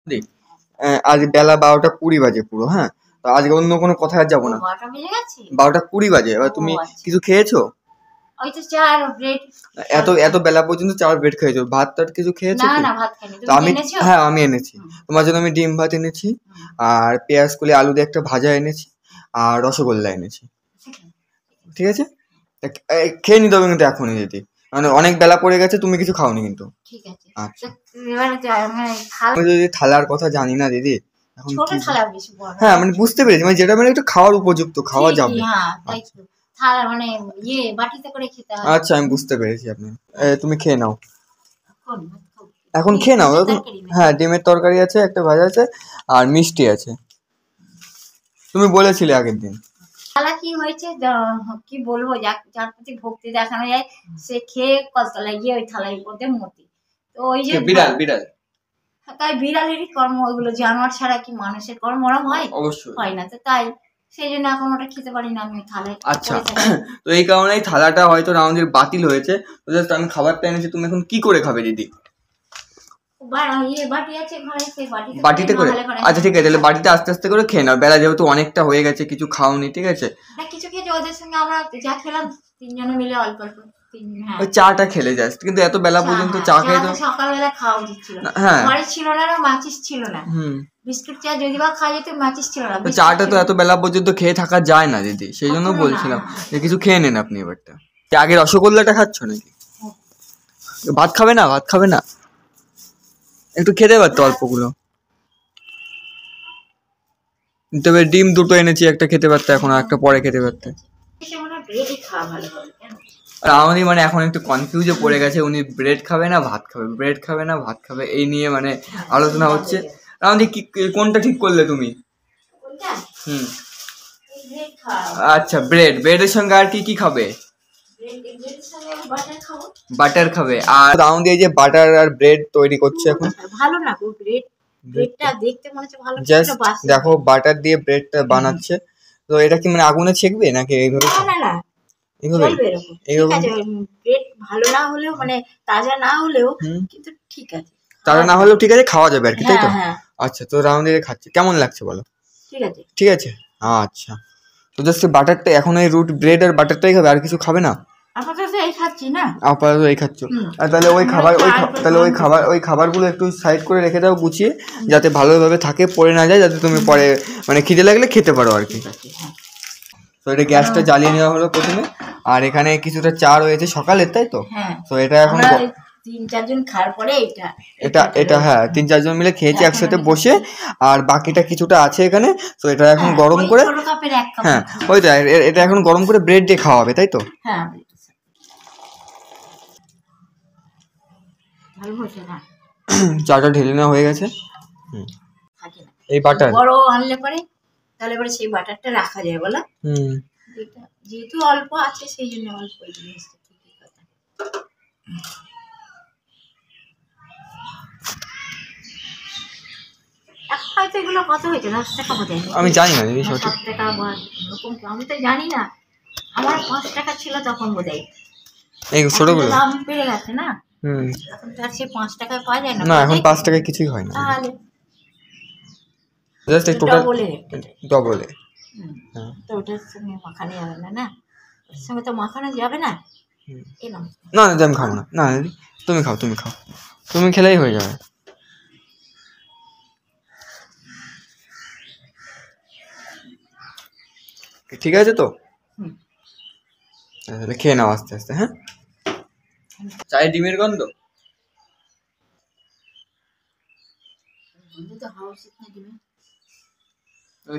দি, আজ বেলা 12টা 20 বাজে পুরো, হ্যাঁ? তো আজকে অন্য কোনো কথায় আর যাবো না। 12টা 20 বাজে। এবার তুমি কিছু খেয়েছো? ওই তো চা আর ব্রেড। এত বেলা পর্যন্ত চা আর ব্রেড খেয়েছো? ভাত টাত কিছু খেয়েছো? না না, ভাত খাইনি। তো আমি, হ্যাঁ আমি এনেছি তোমার জন্য। আমি ডিম ভাত এনেছি, আর পেঁয়াজ কলি আলু দিয়ে একটা ভাজা এনেছি, আর রসগোল্লা এনেছি। ঠিক আছে, খেয়ে নিতে হবে কিন্তু এখনই, যদি মানে অনেক বেলা পড়ে গেছে। তুমি কিছু খাওনি কিন্তু। ঠিক আছে। আচ্ছা, আমি যদি থালার কথা জানি না দিদি, এখন ছোট থালা বেশি বড়। হ্যাঁ মানে বুঝতে পেরেছি, মানে যেটা মানে একটু খাওয়ার উপযুক্ত, খাওয়া যাবে। হ্যাঁ তাই তো, থালা মানে বাটিতে করে খেতে হয়। আচ্ছা, আমি বুঝতে পেরেছি আপনি। তুমি খেয়ে নাও এখন, খেয়ে নাও এখন। হ্যাঁ, ডিমের তরকারি আছে, একটা ভাজা আছে, আর মিষ্টি আছে। তুমি বলেছিলে আগের দিন। থালা কি হয়েছে কি বলবো, যার প্রতি ভক্তি দেখানো যায় সে খেয়ে কলতলায় গিয়ে ওই থালার মধ্যে মতি। তো ওই যে বিড়াল তাই বিড়ালেরই কর্ম ওইগুলো, জানোয়ার ছাড়া কি মানুষের কর্ম ওরম হয়? অবশ্যই হয় না। তো তাই সেই জন্য এখন ওটা খেতে পারি না আমি থালায়। আচ্ছা, তো এই কারণে থালাটা হয়তো আমাদের বাতিল হয়েছে। তো জাস্ট আমি খাবারটা এনেছি, তুমি এখন কি করে খাবে দিদি? বাটিতে করে? আচ্ছা ঠিক আছে, তাহলে বাটিতে আস্তে আস্তে করে খেয়ে নাও। বেলা যেহেতু অনেকটা হয়ে গেছে, কিছু খাওনি, ঠিক আছে? কিছু খেয়েছি ওদের সঙ্গে, আমরা যা খেলাম তিনজনে মিলে অল্প অল্প। ওই চাটা খেলে জাস্ট, কিন্তু এত বেলা পর্যন্ত চা খেয়ে তো সকালবেলা খাওয়া উচিত ছিল। ঘরে ছিল না, মাচিস ছিল না। বিস্কুট চা যদি বা খাওয়া যেত, মাচিস ছিল না। চাটা তো এত বেলা পর্যন্ত খেয়ে থাকা যায় না দিদি, সেই জন্য বলছিলাম যে কিছু খেয়ে নেন আপনি এবারটা। আগে রসগোল্লাটা খাচ্ছ নাকি? ভাত খাবে না? ভাত খাবে না? একটু খেতে পারতো অল্পগুলো। তবে ডিম দুটো এনেছি, একটা খেতে পারতো এখন, আর একটা পরে খেতে পারতো। আর আমাদের মানে এখন একটু কনফিউজে পড়ে গেছে, উনি ব্রেড খাবে না ভাত খাবে, ব্রেড খাবে না ভাত খাবে, এই নিয়ে মানে আলোচনা হচ্ছে। আমাদের কি কোনটা ঠিক করলে তুমি? আচ্ছা, ব্রেডের সঙ্গে আর কি কি খাবে? বাটার খাবে। আর আমাদের এই যে বাটার আর ব্রেড তৈরি করছে এখন। ভালো না গো, ব্রেডটা দেখতে মনে হচ্ছে ভালো, জাস্ট দেখো বাটার দিয়ে ব্রেডটা বানাচ্ছে। তো এটা কি মানে আগুনে ছেঁকবে নাকি এইভাবে? না না, এইভাবে ব্রেড ভালো না হলেও, মানে তাজা না হলেও কিন্তু ঠিক আছে, তাজা না হলেও ঠিক আছে, খাওয়া যাবে আর কি, তাই তো? আচ্ছা, তো রাউন্ডে খাচ্ছে, কেমন লাগছে বলো? ঠিক আছে। আচ্ছা, তো জাস্ট বাটারটা এখন, এই রুট ব্রেড আর বাটারটাই খাবে, আর কিছু খাবে না? আপাতত এই খাচ্ছি না। আপাতত এই খাচ্ছ? আর তাহলে ওই খাবারগুলো একটু সাইড করে রেখে দাও গুছিয়ে, যাতে ভালোভাবে থাকে, পড়ে না যায়, যাতে তুমি পরে মানে খিদে লাগলে খেতে পারো আর কি। তো এটা গ্যাসটা জ্বালিয়ে নেওয়া হলো প্রথমে, আর এখানে কিছুটা চা রয়েছে সকালের, তাই তো? তো এটা এখন 3-4 জন খাওয়ার পরে এটা হ্যাঁ 3-4 জন মিলে খেয়েছি একসাথে বসে, আর বাকিটা কিছুটা আছে এখানে। তো এটা এখন গরম করে, হ্যাঁ ওই তো, এটা এখন গরম করে ব্রেড দিয়ে খাওয়া হবে, তাই তো? হ্যাঁ, চাটা ঢেলে নেওয়া হয়ে গেছে। এই বাটার বড় আনলে পরে, তাহলে পরে সেই বাটারটা রাখা যায় বলো। যেহেতু অল্প আছে সেই জন্য অল্প জিনিসটা। হয়তো এগুলো কত হয়েছে, 10 টাকা বোধ হয়। আমি জানি না দিদি, 7 টাকা বা এরকম, আমি তো জানি না। আমার 5 টাকা ছিল তখন বোধ হয়। এই ছোটগুলো দাম বেড়ে গেছে না। এখন তো আর সে 5 টাকায় পাওয়া যায় না। না, এখন 5 টাকায় কিছুই হয় না। তাহলে জাস্ট টোটাল ডবলে। তো ওটার সঙ্গে মাখানো যাবে না, না ওর সঙ্গে তো মাখানো যাবে না। না আমি খাবো না। না দিদি, তুমি খাও, তুমি খেলেই হয়ে যাবে। ঠিক আছে তো? তাহলে খেয়ে নাও আস্তে আস্তে। হ্যাঁ, চায়ে ডিমের গন্ধ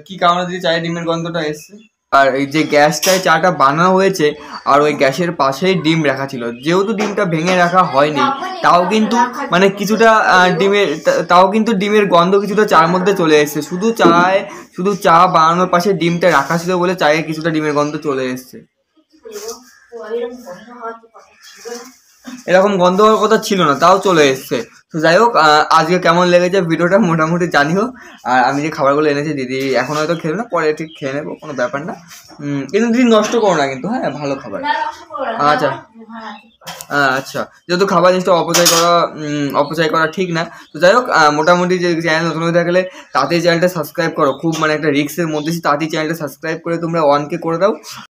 কি কারণে দিদি চায়ে ডিমের গন্ধটা এসছে? আর এই যে গ্যাসটায় চাটা বানানো হয়েছে, আর ওই গ্যাসের পাশেই ডিম রাখা ছিল, যেহেতু ডিমটা ভেঙে রাখা হয়নি, তাও কিন্তু মানে কিছুটা ডিমের গন্ধ কিছুটা চার মধ্যে চলে এসছে। শুধু চা বানানোর পাশে ডিমটা রাখা ছিল বলে চায়ে কিছুটা ডিমের গন্ধ চলে এসছে। এরকম গন্ধ হওয়ার কথা ছিল না, তাও চলে এসছে। তো যাই হোক, আজকে কেমন লেগেছে ভিডিওটা মোটামুটি জানিও। আর আমি যে খাবারগুলো এনেছি দিদি এখন হয়তো খেলো না, পরে ঠিক খেয়ে নেবো, কোনো ব্যাপার না। কিন্তু দিদি নষ্ট করো না কিন্তু, হ্যাঁ ভালো খাবার। আচ্ছা আচ্ছা, যেহেতু খাবার জিনিসটা অপচয় করা ঠিক না। তো যাই হোক, মোটামুটি যে চ্যানেল নতুন হয়ে থাকলে তাড়াতাড়ি চ্যানেলটা সাবস্ক্রাইব করো, খুব মানে একটা রিস্কের মধ্যে তাড়াতাড়ি চ্যানেলটা সাবস্ক্রাইব করে তোমরা অনকে করে দাও।